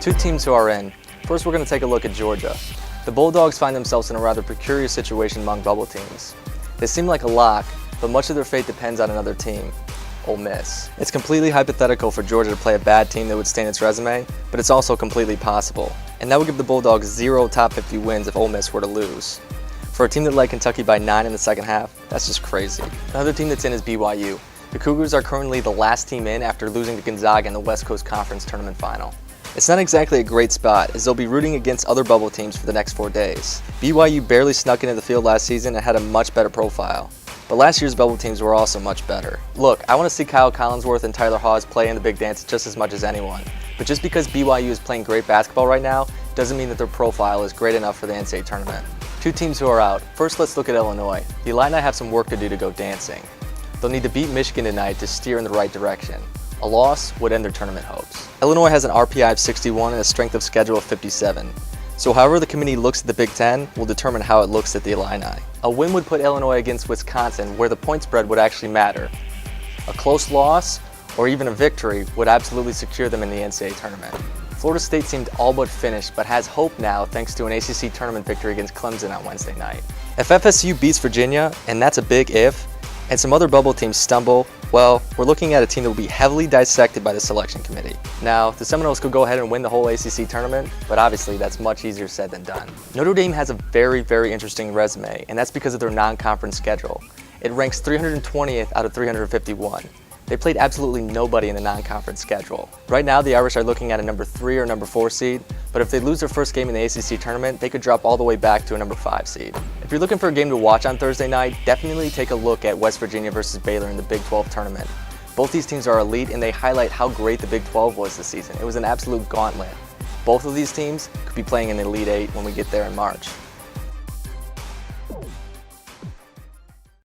Two teams who are in. First, we're going to take a look at Georgia. The Bulldogs find themselves in a rather peculiar situation among bubble teams. They seem like a lock, but much of their fate depends on another team, Ole Miss. It's completely hypothetical for Georgia to play a bad team that would stain its resume, but it's also completely possible. And that would give the Bulldogs 0 top 50 wins if Ole Miss were to lose. For a team that led Kentucky by 9 in the second half, that's just crazy. Another team that's in is BYU. The Cougars are currently the last team in after losing to Gonzaga in the West Coast Conference Tournament Final. It's not exactly a great spot, as they'll be rooting against other bubble teams for the next 4 days. BYU barely snuck into the field last season and had a much better profile. But last year's bubble teams were also much better. Look, I want to see Kyle Collinsworth and Tyler Hawes play in the big dance just as much as anyone. But just because BYU is playing great basketball right now, doesn't mean that their profile is great enough for the NCAA tournament. Two teams who are out. First, let's look at Illinois. The Illini have some work to do to go dancing. They'll need to beat Michigan tonight to steer in the right direction. A loss would end their tournament hopes. Illinois has an RPI of 61 and a strength of schedule of 57. So however the committee looks at the Big Ten will determine how it looks at the Illini. A win would put Illinois against Wisconsin, where the point spread would actually matter. A close loss, or even a victory, would absolutely secure them in the NCAA tournament. Florida State seemed all but finished, but has hope now thanks to an ACC tournament victory against Clemson on Wednesday night. If FSU beats Virginia, and that's a big if, and some other bubble teams stumble, well, we're looking at a team that will be heavily dissected by the selection committee. Now, the Seminoles could go ahead and win the whole ACC tournament, but obviously that's much easier said than done. Notre Dame has a very, very interesting resume, and that's because of their non-conference schedule. It ranks 320th out of 351. They played absolutely nobody in the non-conference schedule. Right now, the Irish are looking at a number 3 or number 4 seed, but if they lose their first game in the ACC tournament, they could drop all the way back to a number 5 seed. If you're looking for a game to watch on Thursday night, definitely take a look at West Virginia versus Baylor in the Big 12 tournament. Both these teams are elite, and they highlight how great the Big 12 was this season. It was an absolute gauntlet. Both of these teams could be playing in the Elite 8 when we get there in March.